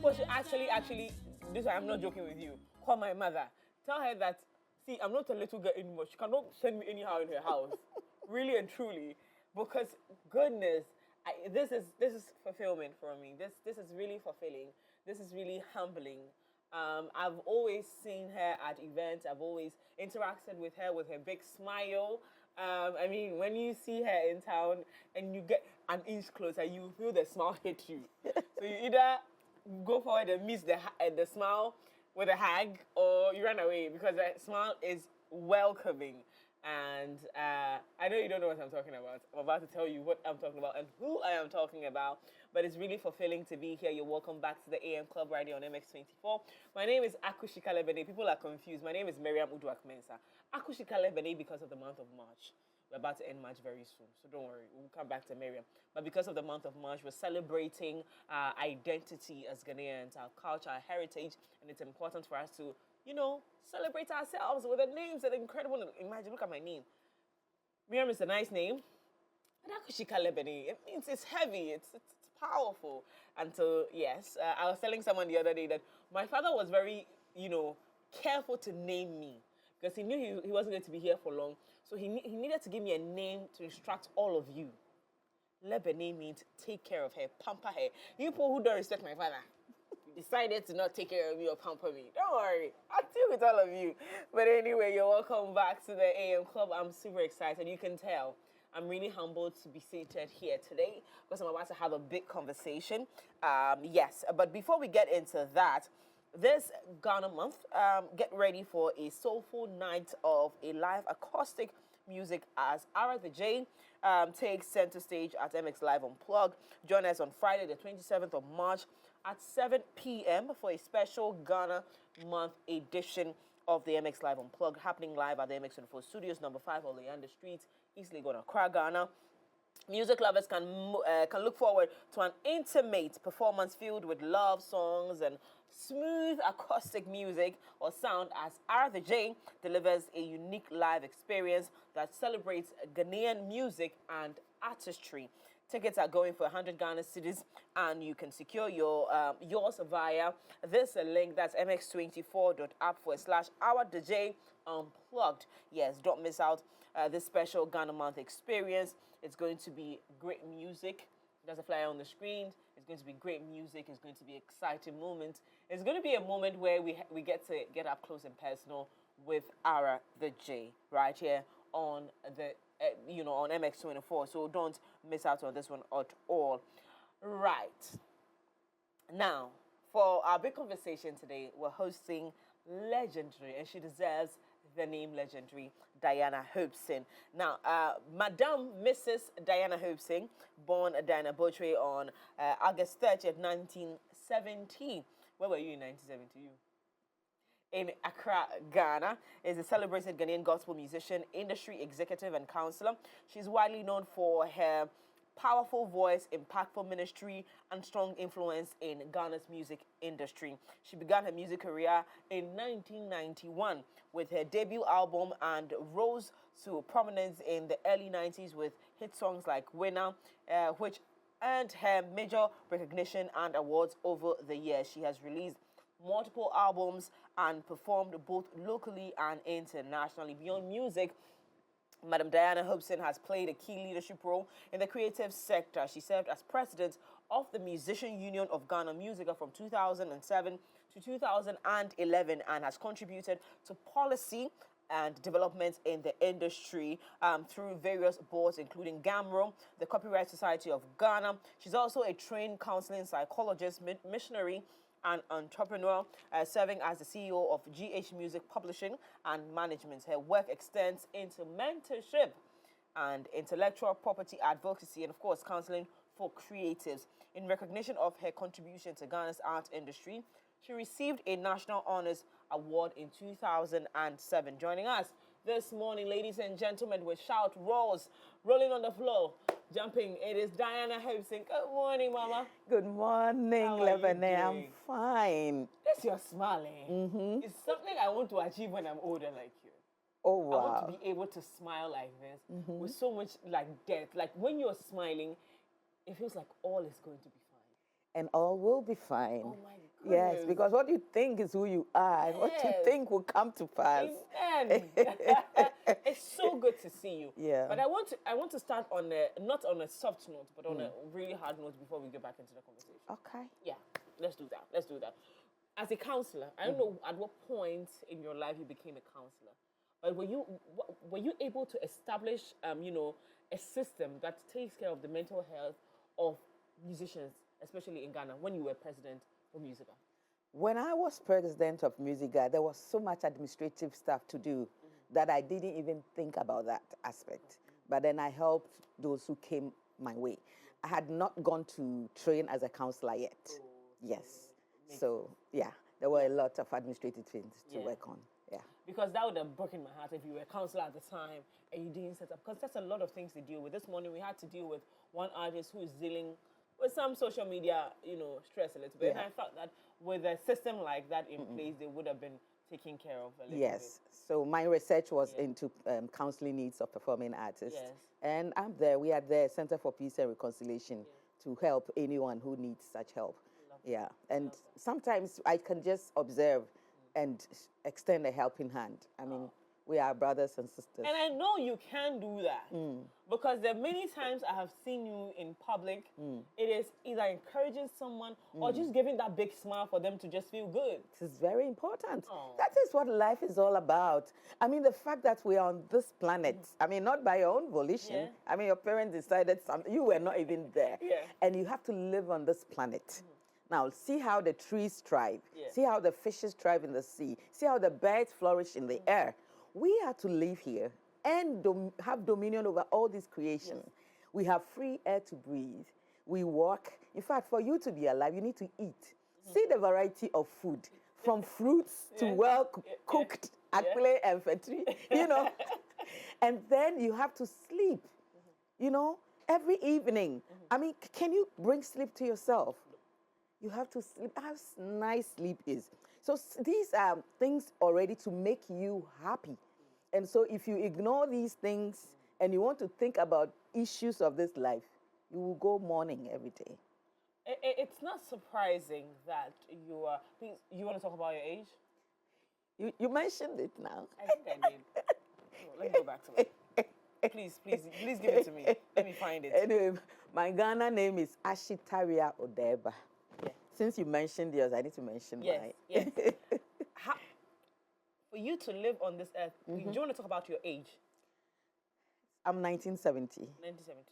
people should actually, this I'm not joking with you, call my mother. Tell her that, see, I'm not a little girl anymore. She cannot send me anyhow in her house. Really and truly. Because, goodness, this is fulfillment for me. This is really fulfilling. This is really humbling. I've always seen her at events. I've always interacted with her big smile. I mean, when you see her in town and you get an inch closer, you feel the smile hit you. So you either go forward and miss the smile with a hug, or you run away because the smile is welcoming. And I know you don't know what I'm talking about. I'm about to tell you what I'm talking about and who I am talking about. But it's really fulfilling to be here. You're welcome back to the AM Club Radio on MX24. My name is Akushika Lebene. People are confused. My name is Miriam Uduak Mensah. Akushika Lebene because of the month of March. We're about to end March very soon, so don't worry. We'll come back to Miriam. But because of the month of March, we're celebrating our identity as Ghanaians, our culture, our heritage, and it's important for us to celebrate ourselves with the names that are incredible. Imagine, look at my name. Miriam is a nice name. And Akushika Lebene, it means it's heavy, it's powerful. And so, yes, I was telling someone the other day that my father was very, careful to name me because he knew he wasn't going to be here for long. So he needed to give me a name to instruct all of you. Lebene means take care of her, pamper her. You people who don't respect my father, decided to not take care of me or pamper me. Don't worry, I'll deal with all of you. But anyway, you're welcome back to the AM Club. I'm super excited. You can tell I'm really humbled to be seated here today because I'm about to have a big conversation. Yes, but before we get into that, this Ghana month, get ready for a soulful night of a live acoustic music as Ara the J takes center stage at MX Live Unplugged. Join us on Friday, the 27th of March at 7 p.m. for a special Ghana month edition of the MX Live Unplugged, happening live at the MX24 Studios, number 5, Oleander Street, East Legon, Accra, Ghana. Music lovers can look forward to an intimate performance filled with love songs and smooth acoustic music or sound as R the J delivers a unique live experience that celebrates Ghanaian music and artistry. Tickets are going for 100 Ghana cedis, and you can secure yours via this link. That's mx24.app/OurDJ Unplugged. Yes, don't miss out this special Ghana month experience. It's going to be great music. There's a flyer on the screen. It's going to be great music. It's going to be exciting moments. It's going to be a moment where we get to get up close and personal with Ara the J right here on the on MX24. So don't miss out on this one at all. Right. Now, for our big conversation today, we're hosting legendary, and she deserves the name legendary, Diana Hopeson. Now, Madame Mrs. Diana Hopeson, born Diana Botre on August 30th, 1970. Where were you in 1970? In Accra, Ghana, is a celebrated Ghanaian gospel musician, industry executive, and counselor. She's widely known for her powerful voice, impactful ministry, and strong influence in Ghana's music industry. She began her music career in 1991 with her debut album and rose to prominence in the early 90s with hit songs like Winner, which earned her major recognition and awards over the years. She has released multiple albums and performed both locally and internationally. Beyond music, Madam Diana Hopeson has played a key leadership role in the creative sector. She served as president of the Musician Union of Ghana Musica from 2007 to 2011 and has contributed to policy and development in the industry through various boards, including GAMRO, the Copyright Society of Ghana. She's also a trained counseling psychologist, missionary, and entrepreneur, serving as the CEO of GH Music Publishing and Management. Her work extends into mentorship and intellectual property advocacy and, of course, counseling for creatives. In recognition of her contribution to Ghana's art industry, she received a National Honors Award in 2007. Joining us this morning, ladies and gentlemen, with shout, rolls, rolling on the floor, jumping. It is Diana Hopeson. Good morning, Mama. Good morning, Lebene. I'm fine. That's your smiling. It's something I want to achieve when I'm older like you. Oh, wow. I want to be able to smile like this with so much like depth. Like when you're smiling, it feels like all is going to be fine. And all will be fine. Oh my Yes, Goodness. because what you think is who you are, and what you Yes. think will come to pass. Amen. It's so good to see you. Yeah. But I want to start on not on a soft note, but on a really hard note before we get back into the conversation. Okay. Yeah, let's do that. Let's do that. As a counselor, I don't know at what point in your life you became a counselor, but were you able to establish a system that takes care of the mental health of musicians, especially in Ghana, when you were president for Musica? When I was president of Musica, there was so much administrative stuff to do that I didn't even think about that aspect. But then I helped those who came my way. I had not gone to train as a counselor yet. Yes. So, yeah, there were a lot of administrative things to work on. Yeah. Because that would have broken my heart if you were a counselor at the time and you didn't set up. Because that's a lot of things to deal with. This morning we had to deal with one artist who is dealing with some social media, stress a little bit. And I felt that with a system like that in place, they would have been taken care of a little bit. Yes. So my research was into counseling needs of performing artists. Yes. And I'm there. We are there, Center for Peace and Reconciliation, to help anyone who needs such help. Yeah. And sometimes I can just observe and extend a helping hand. I mean, we are brothers and sisters. And I know you can do that because there are many times I have seen you in public. It is either encouraging someone or just giving that big smile for them to just feel good. This is very important. That is what life is all about. I mean, the fact that we are on this planet, I mean, not by your own volition. I mean, your parents decided something, you were not even there. And you have to live on this planet. Now, see how the trees thrive. See how the fishes thrive in the sea. See how the birds flourish in the air. We are to live here and have dominion over all this creation. We have free air to breathe. We walk. In fact, for you to be alive, you need to eat. See the variety of food, from fruits to well-cooked akple and fetri, And then you have to sleep, every evening. I mean, can you bring sleep to yourself? You have to sleep. How nice sleep is. So these are things already to make you happy. And so if you ignore these things and you want to think about issues of this life, you will go mourning every day. It's not surprising that you are... Please, you want to talk about your age? You mentioned it now. I think I did. Oh, let me go back to it. Please give it to me. Let me find it. Anyway, my Ghana name is Ashitaria Odeba. Since you mentioned yours, I need to mention mine. Yes. For you to live on this earth, do you want to talk about your age? I'm 1970. 1970.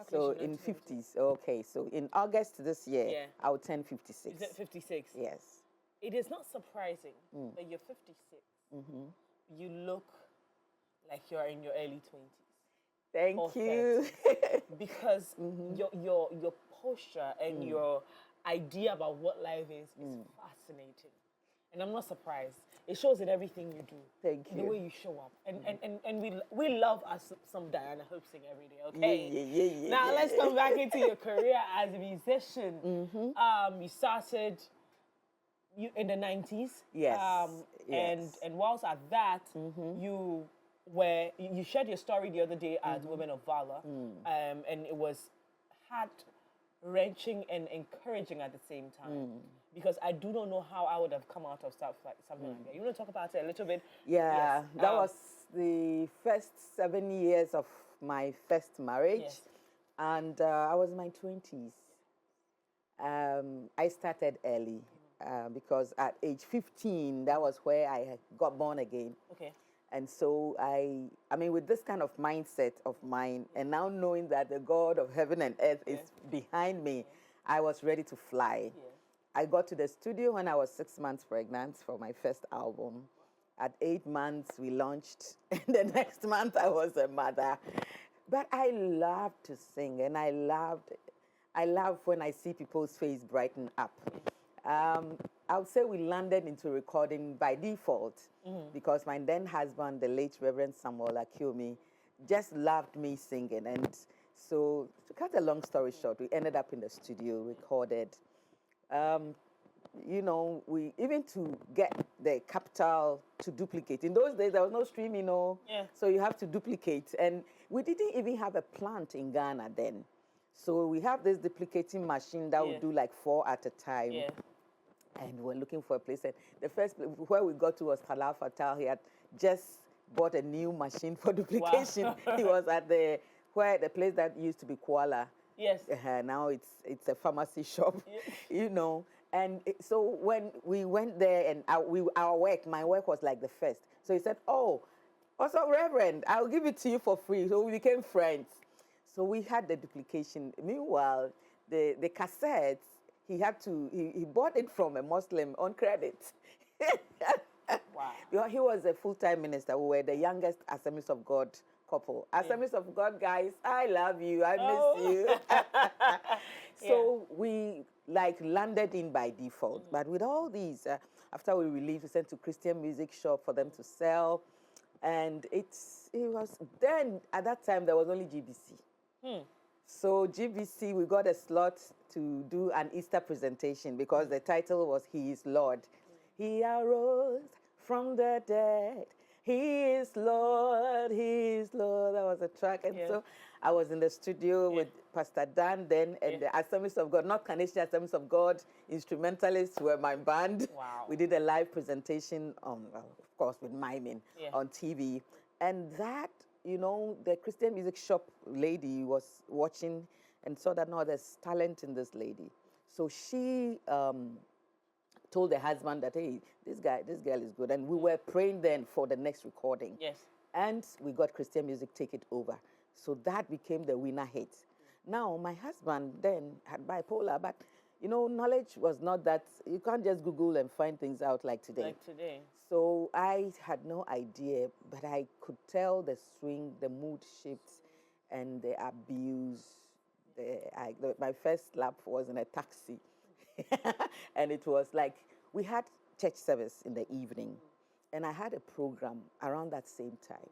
So in 50s. Okay, so in August this year, I will turn 56. Is it 56? Yes. It is not surprising that you're 56. You look like you're in your early 20s. Thank you. Because your posture and your idea about what life is fascinating. And I'm not surprised. It shows in everything you do. Thank you. The way you show up. And we love us some Diana Hopeson every day, okay? Now let's come back into your career as a musician. You started in the 90s. Yes. And whilst at that, you shared your story the other day at Women of Valor. And it was heart-wrenching and encouraging at the same time. Because I do not know how I would have come out of something like that. You want to talk about it a little bit? Yeah, yes. That was the first 7 years of my first marriage. And I was in my 20s. I started early because at age 15, that was where I got born again. Okay. And so I mean, with this kind of mindset of mine, and now knowing that the God of heaven and earth is behind me, I was ready to fly. I got to the studio when I was 6 months pregnant for my first album. At 8 months, we launched. And the next month, I was a mother. But I love to sing, and I love when I see people's face brighten up. I would say we landed into recording by default because my then husband, the late Reverend Samuel Akiomi, just loved me singing. And so, to cut a long story short, we ended up in the studio, recorded. We even to get the capital to duplicate. In those days, there was no streaming, so you have to duplicate. And we didn't even have a plant in Ghana then. So we have this duplicating machine that would do like 4 at a time. And we're looking for a place. And the first place where we got to was Halal Fatal. He had just bought a new machine for duplication. Wow. He was at the place that used to be Kuala. Yes. Now it's a pharmacy shop, you know. And so when we went there, and my work was like the first. So he said, "Oh, also Reverend, I'll give it to you for free." So we became friends. So we had the duplication. Meanwhile, the cassettes, he bought it from a Muslim on credit. Wow. Because he was a full-time minister. We were the youngest Assemblies of God couple. Assemblies of God guys, I love you. I miss you. So we landed in by default. But with all these, after we released, we sent to Christian music shop for them to sell. And it was then, at that time, there was only GBC. So GBC, we got a slot to do an Easter presentation because the title was He is Lord. He arose from the dead. He is Lord, He is Lord. That was a track. And so I was in the studio with Pastor Dan then, and the Assemblies of God, not Canadian Assemblies of God, instrumentalists were my band. Wow. We did a live presentation on, of course, with miming on TV. And that, you know, the Christian music shop lady was watching and saw that, no, there's talent in this lady. So she told the husband that, hey, this girl is good. And we were praying then for the next recording. Yes. And we got Christian music take it over. So that became the winner hit. Now, my husband then had bipolar, but, you know, knowledge was not that, you can't just Google and find things out like today. So I had no idea, but I could tell the swing, the mood shifts, and the abuse. My first slap was in a taxi. And it was like, we had church service in the evening, and I had a program around that same time.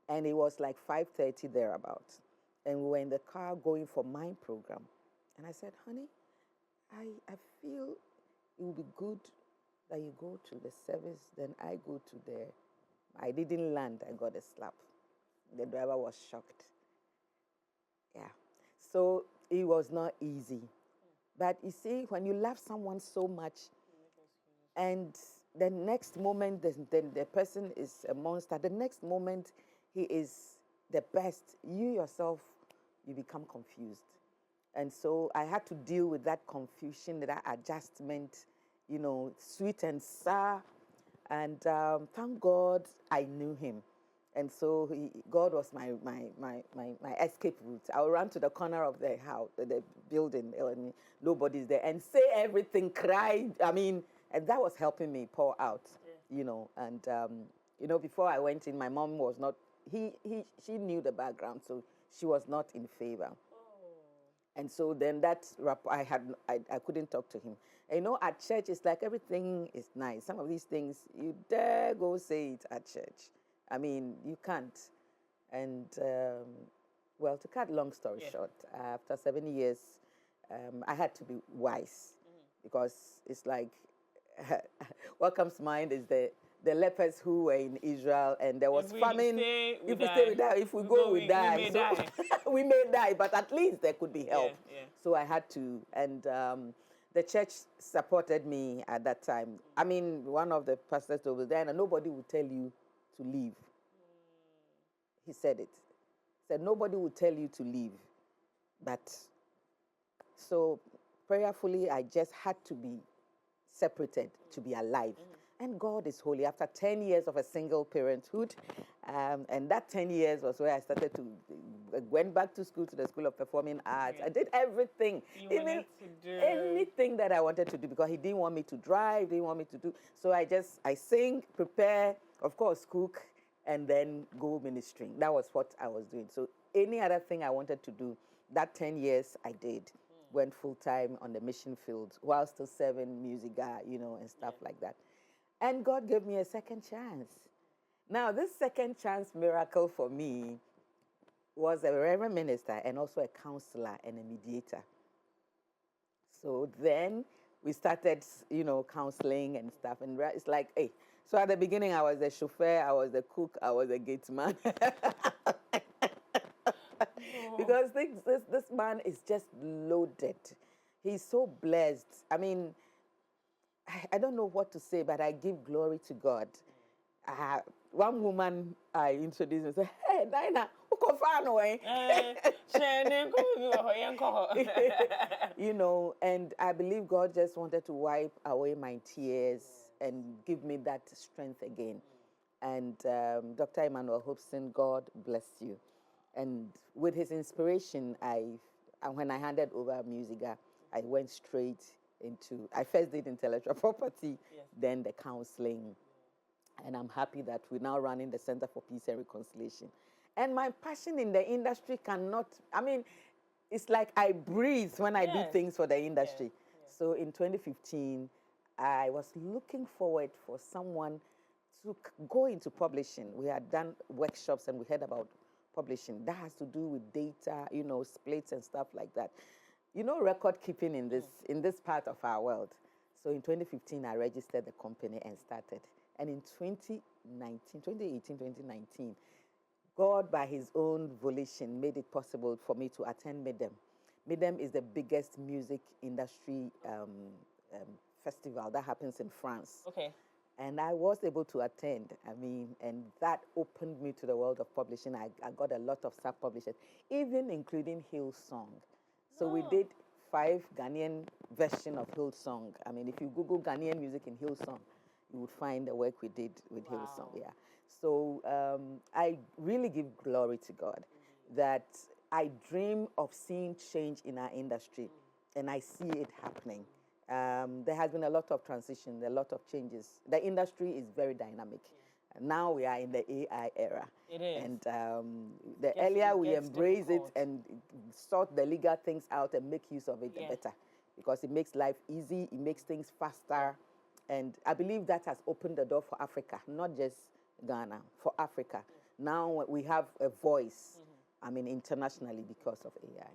And it was like 5:30 thereabout. And we were in the car going for my program. And I said, honey, I feel it would be good that you go to the service, then I go to the... I didn't land, I got a slap. The driver was shocked. Yeah. So it was not easy. But you see, when you love someone so much, and the next moment, then the person is a monster. The next moment, he is the best. You yourself, you become confused. And so I had to deal with that confusion, that adjustment, you know, sweet and sour. And thank God I knew him. And so God was my escape route. I would run to the corner of the house, the building, and nobody's there, and say everything, cry. I mean, and that was helping me pour out, you know. And, you know, before I went in, my mom was not, she knew the background, so she was not in favor. And so then that I couldn't talk to him. And, you know, at church, it's like everything is nice. Some of these things, you dare go say it at church. I mean, you can't. And, well, to cut long story short, after 7 years, I had to be wise, because it's like, what comes to mind is the lepers who were in Israel, and there was famine. If we stay, we die. If we go, we die. We may die. We may die, but at least there could be help. Yeah. So I had to, and the church supported me at that time. I mean, one of the pastors told me, Diana, nobody will tell you to leave. He said it. He said, nobody will tell you to leave. But, so prayerfully, I just had to be separated to be alive. And God is holy. After 10 years of a single parenthood, and that 10 years was where I started to, went back to school, to the School of Performing Arts. I did everything. Wanted to do anything that I wanted to do, because he didn't want me to drive, didn't want me to do. So I sing, prepare, of course, cook, and then go ministering. That was what I was doing. So any other thing I wanted to do, that 10 years I did. Went full-time on the mission field while still serving music, you know, and stuff like that. And God gave me a second chance. Now, this second chance miracle for me was a reverend minister and also a counselor and a mediator. So then we started, you know, counseling and stuff. And it's like, hey, so at the beginning, I was a chauffeur, I was a cook, I was a gate man. Because this man is just loaded. He's so blessed. I mean, I don't know what to say, but I give glory to God. One woman I introduced and said, "Hey, Dinah, who can find away?" You know, and I believe God just wanted to wipe away my tears and give me that strength again. And Dr. Emmanuel Hopeson, God bless you. And with his inspiration, when I handed over Musica, I went straight into, I first did intellectual property, then the counseling. And I'm happy that we're now running the Center for Peace and Reconciliation. And my passion in the industry cannot, I mean, it's like I breathe when I do things for the industry. So in 2015, I was looking forward for someone to go into publishing. We had done workshops and we heard about publishing. That has to do with data, you know, splits and stuff like that. You know, record keeping in this part of our world. So in 2015, I registered the company and started. And in 2018, God, by his own volition, made it possible for me to attend MIDEM. MIDEM is the biggest music industry festival that happens in France. Okay. And I was able to attend. I mean, and that opened me to the world of publishing. I got a lot of sub-publishers, even including Hillsong. So we did 5 Ghanaian versions of Hillsong. I mean, if you Google Ghanaian music in Hillsong, you would find the work we did with Hillsong. Yeah. So I really give glory to God that I dream of seeing change in our industry, and I see it happening. There has been a lot of transition, a lot of changes. The industry is very dynamic. Now we are in the AI era. It is. And the earlier we embrace it and sort the legal things out and make use of it, the better. Because it makes life easy, it makes things faster. And I believe that has opened the door for Africa, not just Ghana, for Africa. Now we have a voice, I mean, internationally because of AI.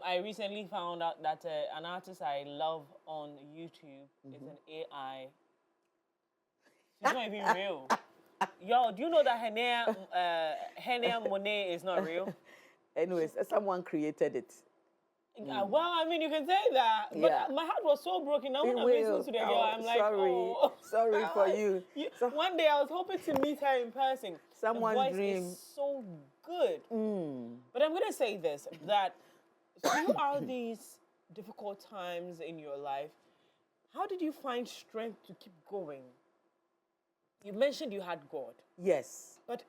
I recently found out that an artist I love on YouTube is an AI. She's not even real. Yo, do you know that Henia Monet is not real? Anyways, someone created it. Well, I mean, you can say that, but my heart was so broken. Now when I'm listening to the girl, I'm like, sorry for you. One day I was hoping to meet her in person. Someone's dream. The voice is so good. But I'm going to say this, that throughout these difficult times in your life, how did you find strength to keep going? You mentioned you had God. Yes. But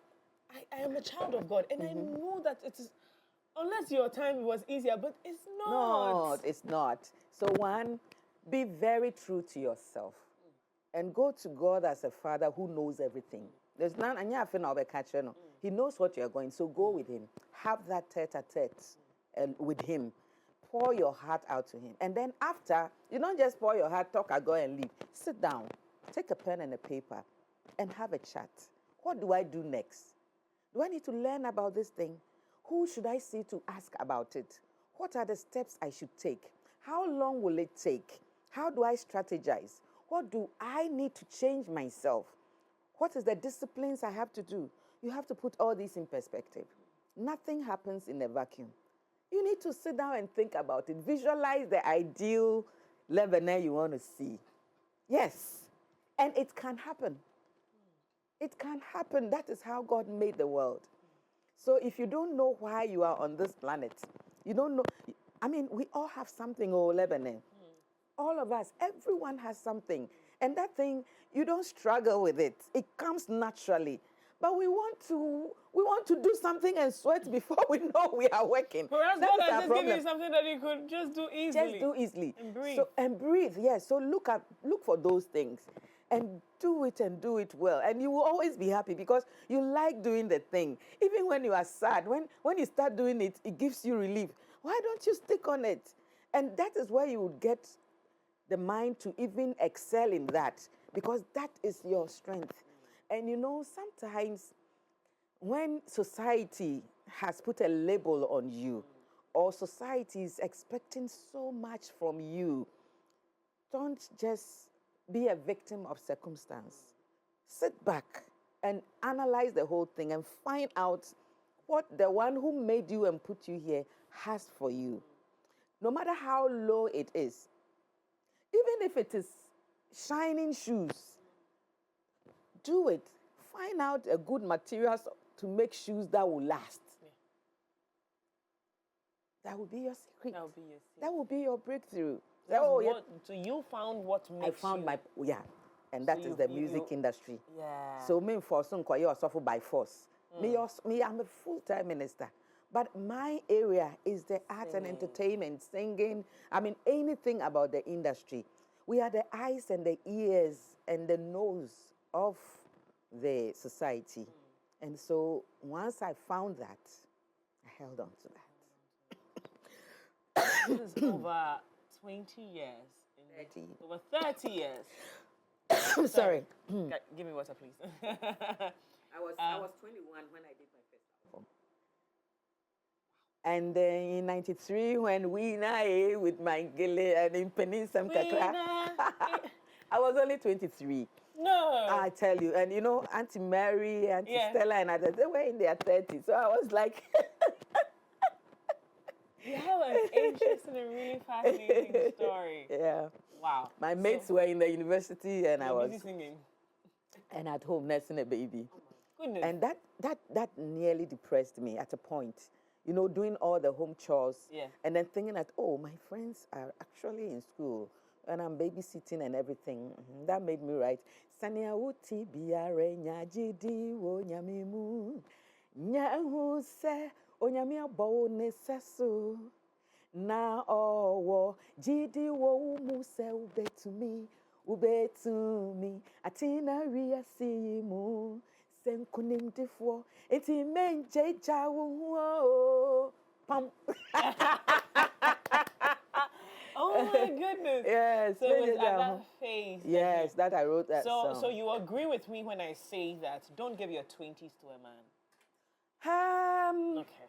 I am a child of God, and I know that it is, unless your time was easier, but it's not. No, it's not. So one, be very true to yourself and go to God as a father who knows everything. There's none, and he knows what you're going, so go with him. Have that tete-a-tete with him. Pour your heart out to him. And then after, you don't just pour your heart, talk, go and leave. Sit down, take a pen and a paper, and have a chat. What do I do next? Do I need to learn about this thing? Who should I see to ask about it? What are the steps I should take? How long will it take? How do I strategize? What do I need to change myself? What is the disciplines I have to do? You have to put all this in perspective. Nothing happens in a vacuum. You need to sit down and think about it. Visualize the ideal Lebanon you want to see. Yes, and it can happen. It can happen. That is how God made the world. So if you don't know why you are on this planet, you don't know. I mean, we all have something, Lebanon. All of us, everyone has something. And that thing, you don't struggle with it. It comes naturally. But we want to do something and sweat before we know we are working. Perhaps God has just given you something that you could just do easily. Just do easily. And breathe. And breathe, yes. So look for those things. And do it well. And you will always be happy because you like doing the thing. Even when you are sad, when you start doing it, it gives you relief. Why don't you stick on it? And that is where you would get the mind to even excel in that, because that is your strength. And you know, sometimes when society has put a label on you, or society is expecting so much from you, don't just be a victim of circumstance. Sit back and analyze the whole thing and find out what the one who made you and put you here has for you. No matter how low it is, Even if it is shining shoes, do it. Find out a good materials to make shoes that will last. That will be your secret. That will be your secret. That will be your breakthrough. So you found what makes I found you. and that is the music industry. Yeah. So me for some you suffer by force. Me, I'm a full-time minister. But my area is the arts and entertainment, singing. I mean, anything about the industry. We are the eyes and the ears and the nose of the society. And so once I found that, I held on to that. This is over 20 years. 30. Over 30 years. Sorry. Give me water, please. I was 21 when I did my first album. And then in 93, when we with my gele and in Peninsula Kakra, I was only 23. No. I tell you. And you know, Auntie Mary, Auntie Stella, and others, they were in their 30s. So I was like... You have an interesting and really fascinating story. Yeah. Wow. My mates were in the university, and I was busy singing. And at home nursing a baby. Oh my goodness. And that nearly depressed me at a point. You know, doing all the home chores. Yeah. And then thinking that, oh, my friends are actually in school, and I'm babysitting and everything. That made me write, Sania uti biare nyajidi wo nyamimu nyahu se onyami abo ne sesu na owo jidi wo mu se ubetumi atina ria simu senkunim difo eti menje jawo pam. Oh my goodness. Yes. So it was at that phase. Yes, that I wrote that song. So you agree with me when I say that don't give your 20s to a man? Okay.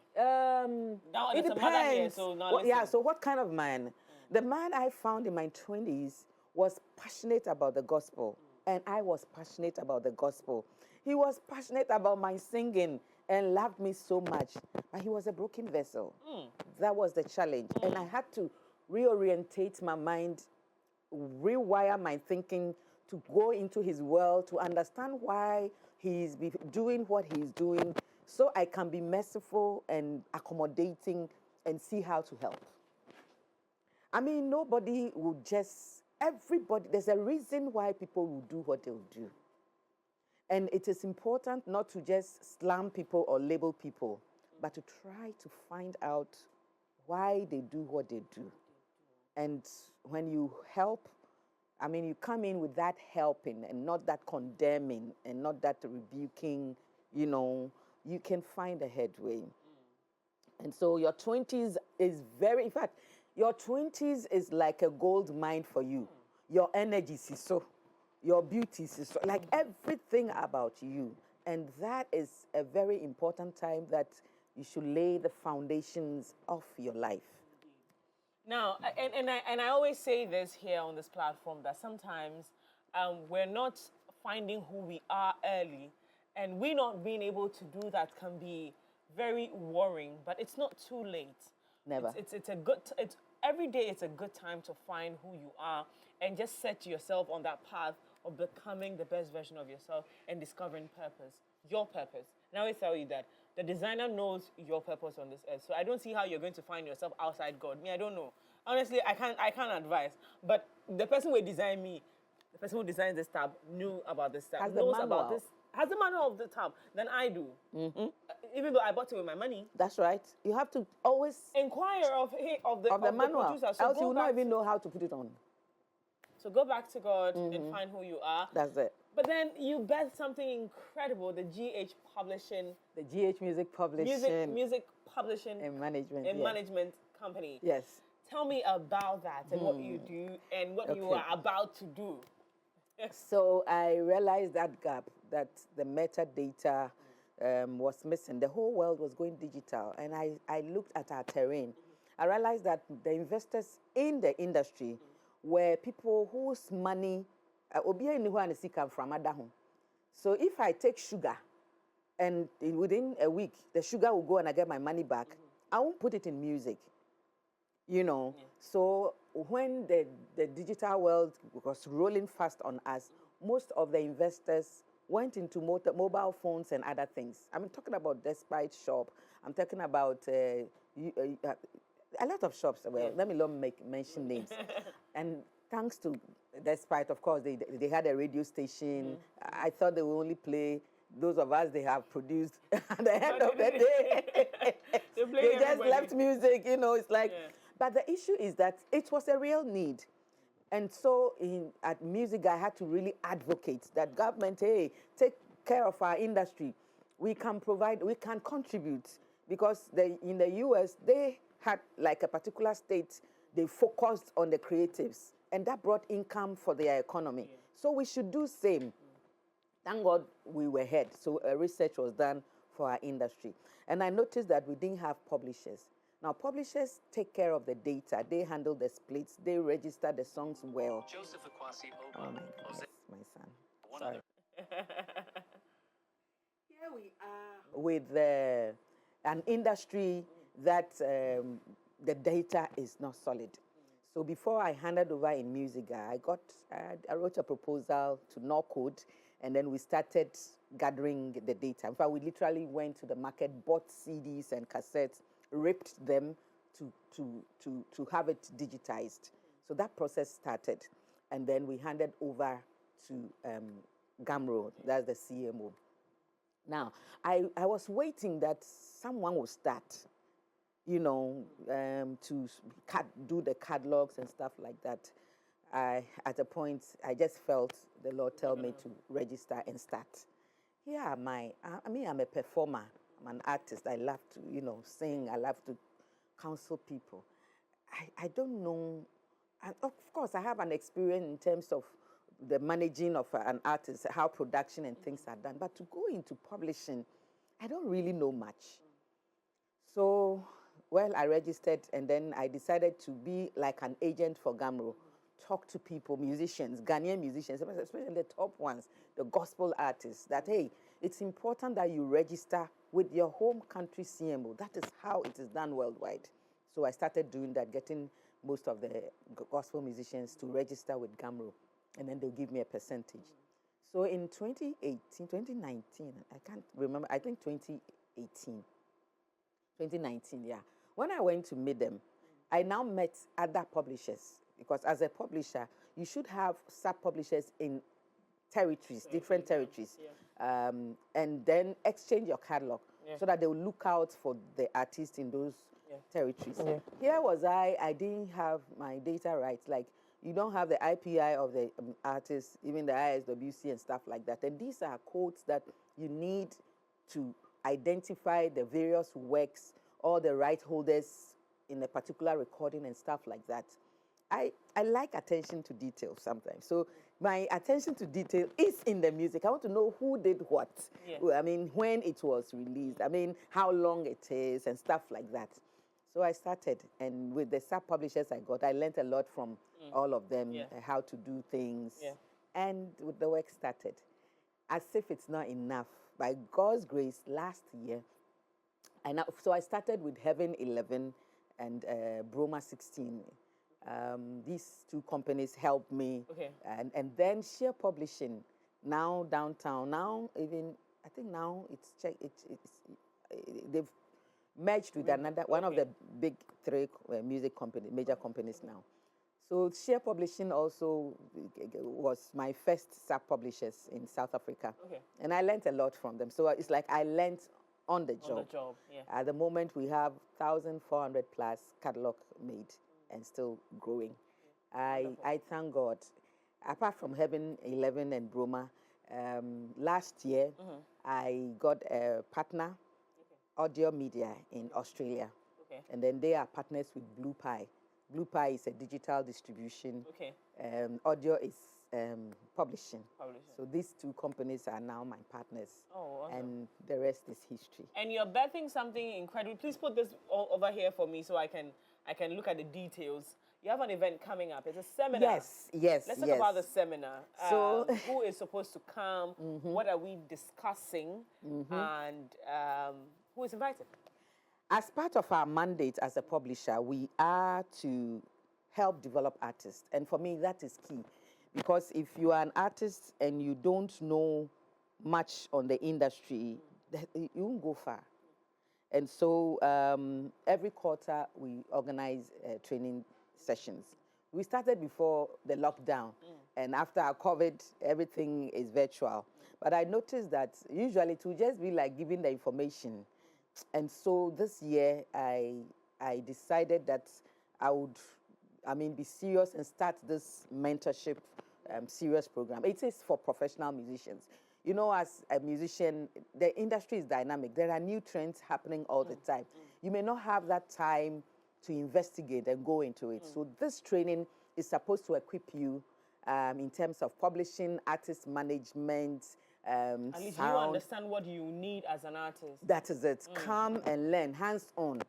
Now It there's a mother here, depends. so now Yeah, so what kind of man? The man I found in my 20s was passionate about the gospel, and I was passionate about the gospel. He was passionate about my singing and loved me so much, but he was a broken vessel. That was the challenge, and I had to reorientate my mind, rewire my thinking to go into his world, to understand why he's doing what he's doing, so I can be merciful and accommodating and see how to help. I mean, nobody would everybody, there's a reason why people will do what they'll do. And it is important not to just slam people or label people, but to try to find out why they do what they do. And when you help, I mean, you come in with that helping and not that condemning and not that rebuking, you know, you can find a headway. And so your 20s is in fact, your 20s is like a gold mine for you. Your energy is so, your beauty is so, like everything about you. And that is a very important time that you should lay the foundations of your life. Now, and I always say this here on this platform, that sometimes we're not finding who we are early, and we not being able to do that can be very worrying, but it's not too late. Never. Every day it's a good time to find who you are and just set yourself on that path of becoming the best version of yourself and discovering purpose, your purpose. And I always tell you that the designer knows your purpose on this earth. So I don't see how you're going to find yourself outside God. Me, I don't know. Honestly, I can't advise. But the person who designed me, the person who designed this tab knew about this tab, knows about this, has the manual of the tab than I do. Even though I bought it with my money. That's right. You have to always inquire of the manual, producer. So else you will not even know how to put it on. So go back to God and find who you are. That's it. But then you birthed something incredible, the GH Publishing. The GH Music Publishing. Music Publishing. And Management. And Management Company. Yes. Tell me about that and what you do and what you are about to do. So I realized that gap, that the metadata was missing. The whole world was going digital. And I looked at our terrain. I realized that the investors in the industry were people whose money come from Adahum. So if I take sugar and within a week, the sugar will go and I get my money back, I won't put it in music. you know. So when the digital world was rolling fast on us, most of the investors went into mobile phones and other things. I'm talking about Despite Shop. I'm talking about a lot of shops. Well, let me not mention names. And thanks to Despite, of course, they had a radio station. I thought they would only play those of us they have produced. At the end of the day, they just left music, you know. It's like, but the issue is that it was a real need. And so at Music, I had to really advocate that government, hey, take care of our industry. We can provide, we can contribute. Because in the US, they had like a particular state, they focused on the creatives. And that brought income for their economy. So we should do same. Thank God we were ahead. So research was done for our industry. And I noticed that we didn't have publishers. Now, publishers take care of the data. They handle the splits. They register the songs well. Joseph Akwasi, oh my goodness, my son. Sorry. Here we are with an industry that the data is not solid. So before I handed over in Music, I wrote a proposal to No-Code, and then we started gathering the data. In fact, we literally went to the market, bought CDs and cassettes, ripped them to have it digitized. So that process started, and then we handed over to Gamro, that's the CMO. Now, I was waiting that someone would start, you know, to do the catalogs and stuff like that. At a point, I just felt the Lord tell me to register and start. Yeah, I'm a performer. I'm an artist. I love to, you know, sing. I love to counsel people. I don't know. And of course, I have an experience in terms of the managing of an artist, how production and things are done. But to go into publishing, I don't really know much. So, well, I registered, and then I decided to be like an agent for Gamro. Talk to people, musicians, Ghanaian musicians, especially the top ones, the gospel artists, that, hey, it's important that you register with your home country CMO. That is how it is done worldwide. So I started doing that, getting most of the gospel musicians to register with Gamro, and then they'll give me a percentage. So in 2019, I can't remember, I think 2019, yeah. When I went to meet them, I now met other publishers, because as a publisher, you should have sub-publishers in territories, different territories, and then exchange your catalog so that they will look out for the artists in those territories. Here was I didn't have my data rights. Like, you don't have the IPI of the artist, even the ISWC and stuff like that. And these are codes that you need to identify the various works, all the right holders in a particular recording and stuff like that. I like attention to detail sometimes. So my attention to detail is in the music. I want to know who did what. I mean, when it was released. I mean, how long it is and stuff like that. So I started, and with the sub-publishers I got, I learned a lot from all of them, how to do things. And the work started. As if it's not enough, by God's grace, last year, so I started with Heaven 11 and Broma 16. These two companies helped me. And then Sheer Publishing, now downtown, now even, I think now they've merged with one of the big three music companies, major companies now. So Sheer Publishing also was my first sub-publishers in South Africa. And I learned a lot from them. So it's like I learned on the job. At the moment, we have 1,400 plus catalog made and still growing. I thank God. Apart from Heaven 11 and Broma, last year, I got a partner, Audio Media in Australia. And then they are partners with Blue Pie. Blue Pie is a digital distribution. Audio is publishing. So these two companies are now my partners. Awesome. And the rest is history. And you're betting something incredible. Please put this over here for me so I can look at the details. You have an event coming up. It's a seminar. Yes. Let's talk about the seminar. So, who is supposed to come? What are we discussing? And who is invited? As part of our mandate as a publisher, we are to help develop artists. And for me, that is key. Because if you are an artist and you don't know much on the industry, you won't go far. And so every quarter, we organize training sessions. We started before the lockdown. And after our COVID, everything is virtual. But I noticed that usually it will just be like giving the information. And so this year, I decided that I would, be serious and start this mentorship serious program. It is for professional musicians. You know, as a musician, the industry is dynamic. There are new trends happening all the time. You may not have that time to investigate and go into it. So this training is supposed to equip you in terms of publishing, artist management, At least you understand what you need as an artist. That is it. Come and learn, hands-on.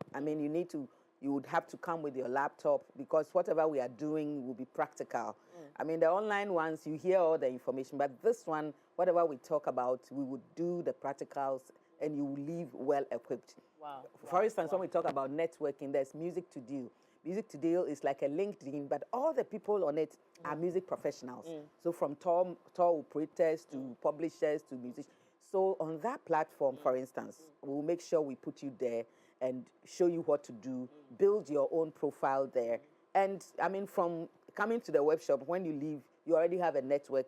You would have to come with your laptop because whatever we are doing will be practical. The online ones, you hear all the information, but this one, whatever we talk about, we would do the practicals and you will leave well equipped. Wow. For instance, when we talk about networking, there's Music to Deal. Music to Deal is like a LinkedIn, but all the people on it are music professionals. So from tour operators to publishers to musicians. So on that platform, for instance, we'll make sure we put you there and show you what to do, build your own profile there. And from coming to the workshop, when you leave, you already have a network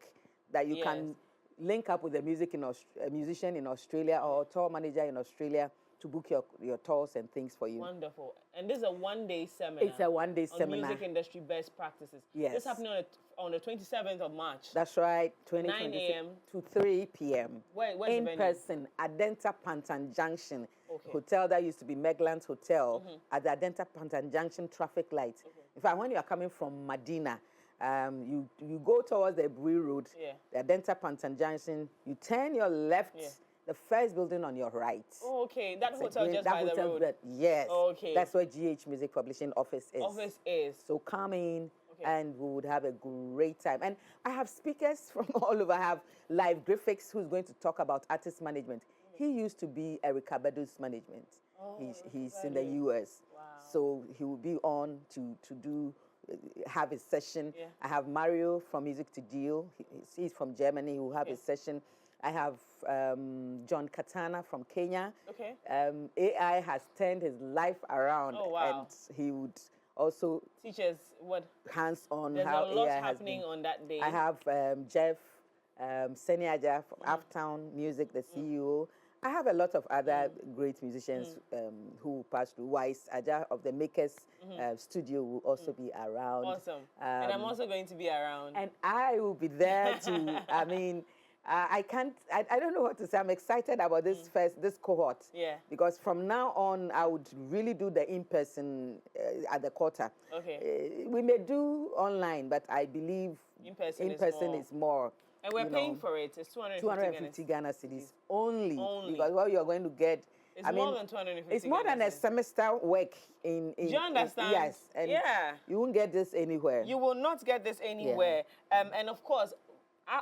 that you can link up with a musician in Australia or a tour manager in Australia to book your tours and things for you. Wonderful. And this is a one-day seminar. It's a one-day seminar. Music industry best practices. Yes. This is happening on the 27th of March. That's right. 9 a.m. to 3 p.m. Where's in the venue? person at Adenta Pantan Junction. Okay. Hotel that used to be Megland's Hotel at the Adenta Pantan Junction traffic light. In fact, when you are coming from Medina, you go towards the Bui Road, the Adenta Pantan Junction, you turn your left, the first building on your right. Oh, okay. That hotel just by the road. Yes. Okay. That's where GH Music Publishing office is. So come in and we would have a great time. And I have speakers from all over. I have Live Graphics who's going to talk about artist management. He used to be Erica Badu's management. Oh, he's in the US. Wow. So he will be on to have his session. I have Mario from Music to Deal. He's from Germany. He will have his session. I have John Katana from Kenya. Okay. AI has turned his life around. Oh, wow. And he would also teach us what hands-on there's how a lot AI happening on that day. I have Jeff Seniaja from Uptown Music, the CEO. I have a lot of other great musicians who passed through. Wise Aja of the Makers Studio will also be around. Awesome. And I'm also going to be around. And I will be there to, I don't know what to say. I'm excited about this this cohort. Yeah. Because from now on, I would really do the in-person at the quarter. Okay. We may do online, but I believe in-person is more. And we're paying for it. It's 250 Ghana cedis only. Because what you're going to get, it's more than 250. It's more than a semester work in. Do you understand? Yes. And you won't get this anywhere. You will not get this anywhere. And of course,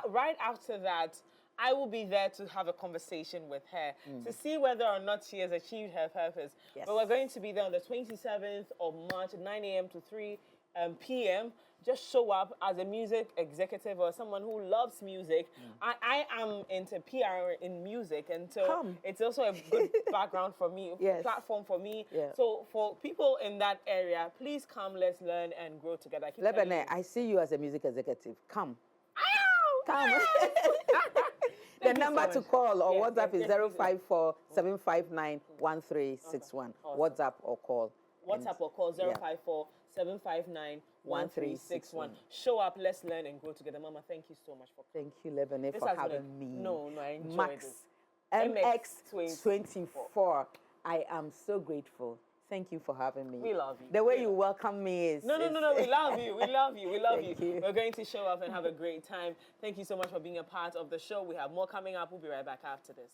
right after that, I will be there to have a conversation with her to see whether or not she has achieved her purpose. Yes. But we're going to be there on the 27th of March, 9 a.m. to 3 p.m. Just show up as a music executive or someone who loves music. I am into PR in music, and so it's also a good background for me, platform for me. Yeah. So for people in that area, please come, let's learn and grow together. Lebanon, I see you as a music executive. Come. Come. The number to call or WhatsApp is 054 759 1361. WhatsApp or call. WhatsApp or call 054 759 1361. Show up, let's learn and grow together. Mama, thank you so much for coming. Thank you, Lebanon, for having me. No, I enjoyed Max it. MX24. I am so grateful. Thank you for having me. We love you. The way you welcome me is... No. We love you. We love you. We love you. We're going to show up and have a great time. Thank you so much for being a part of the show. We have more coming up. We'll be right back after this.